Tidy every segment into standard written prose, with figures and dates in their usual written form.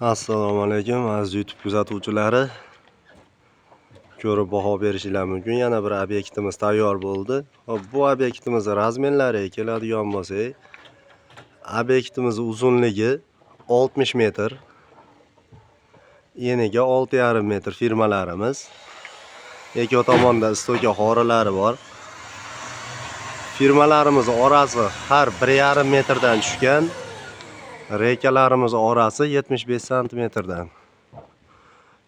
Assalomu alaykum aziz YouTube kuzatuvchilari. Ko'rib baho berishinglar mumkin. Yana bir obyektimiz tayyor bo'ldi. Hop, bu obyektimiz razmerlariga keladigan bo'lsak, obyektimiz uzunligi 60 metr, eniga 6,5 metr firmalarimiz. Ikki tomonda stoka xorilari bor. Firmalarimiz orasi har 1,5 metrdan tushgan. Rekalarimiz orasi 75 santimetrdan.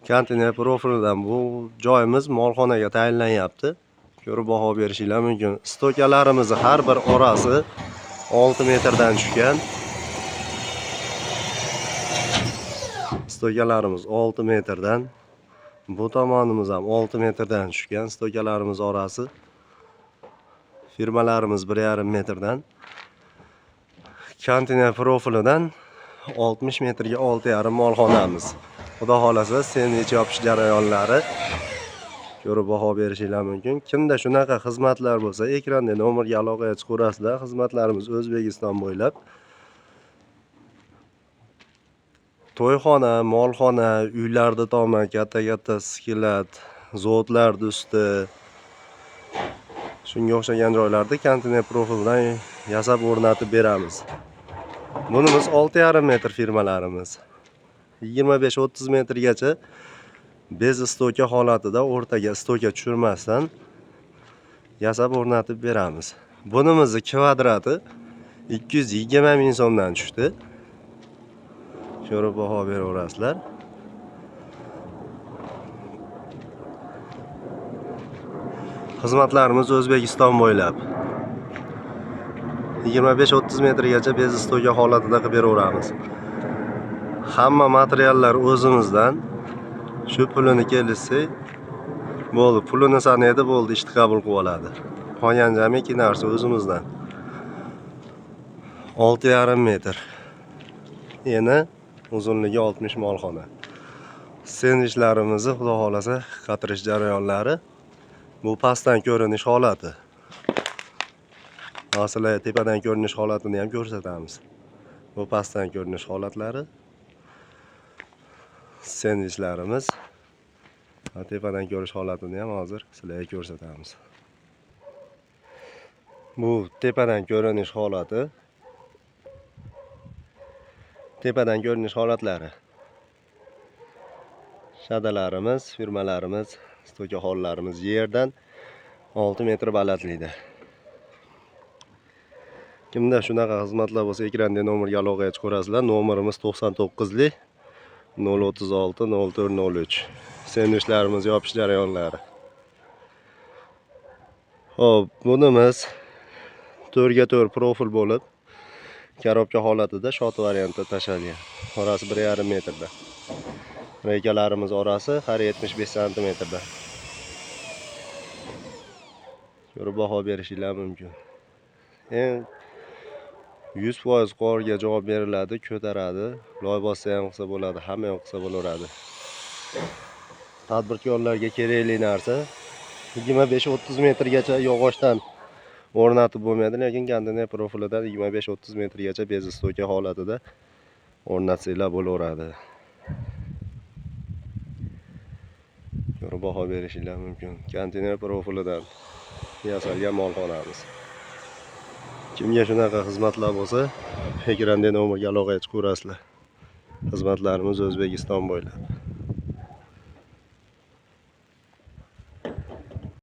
Konteyner profilidan bu joyimiz molxonaga tayinlanyapti. Ko'rib baho berishinglar mumkin. Stokalarimiz har bir orasi 6 metrdan tushgan. Stokalarimiz 6 metrdan. Bu tomonimiz ham 6 metrdan tushgan. Stokalarimiz orasi. Firmalarimiz 1,5 metrdan. Konteyner profilidan 60 metrga 6,5 molxonamiz. Xudo xolasa sendviç yopish jarayonlari ko'rib baho berishinglar mumkin. Kimda shunaqa xizmatlar bo'lsa, ekranda nomerga aloqaga chiqarasizlar. Xizmatlarimiz O'zbekiston bo'ylab. To'yxona, molxona, uylarda to'ma katta skillat, zavodlarda usti, shunga o'xshagan joylarda konteyner profildan yasab o'rnatib beramiz. Bunimiz 6,5 metr firmalarimiz. 25-30 metrgacha bez stoka holatida o'rtaga stoka tushirmasdan yasab o'rnatib beramiz. Bunimizni kvadrati 220 ming so'mdan tushdi. Ko'rib baho beraverasizlar. Xizmatlarimiz O'zbekiston bo'ylab 25-30 metrgacha bez stoka holatida qilib beraveramiz. Hamma materiallar o'zimizdan. Shu pulini kelishsak, bo'ldi, pulini sanaydi, bo'ldi, ishni qabul qilib oladi. Qolgan jamiki narsa o'zimizdan. 6,5 metr. Eni uzunligi 60 molxona. Sendvichlarimizni xudo xolasa qatirish jarayonlari. Bu pastdan ko'rinish holati. Hozirlar tepadan ko'rinish holatini ham ko'rsatamiz. Bu pastdan ko'rinish holatlari. Sendvichlarimiz. Tepadan ko'rish holatini ham hozir sizlarga ko'rsatamiz. Bu tepadan ko'rinish holati. Tepadan ko'rinish holatlari. Shadalarimiz, firmalarimiz, stoka hollarimiz yerdan 6 metr balandlikda. Kimda shunaqa xizmatlar bo'lsa, ekranda nomerga aloqaga chiqarasizlar. Nomerimiz 99lik 036 0403. Sendvichlarimiz yopish jarayonlari. Hop, bunimiz 4x4 profil bo'lib, korobka holatida shot variantda tashalgan. Orasi 1,5 metrda. Rekalarimiz orasi har 75 santimetrda. Ko'rib baho berishinglar mumkin. 100% qorga javob beriladi, ko'taradi. Loy bossa ham qilsa bo'ladi, hamma ham qilsa bo'laveradi. Tadbirkorlarga kerakli narsa 25-30 metrgacha yog'ochdan o'rnatib bo'lmaydi, lekin konteyner profilidan 25-30 metrgacha bez stoka holatida o'rnatsanglar bo'laveradi. Ko'rib baho berishinglar mumkin. Konteyner profilidan yasalgan molxonamiz. Kimga shunaqa xizmatlar bo'lsa, ekranda nomerga aloqaga chiqarasizlar. Xizmatlarimiz O'zbekiston bo'ylab.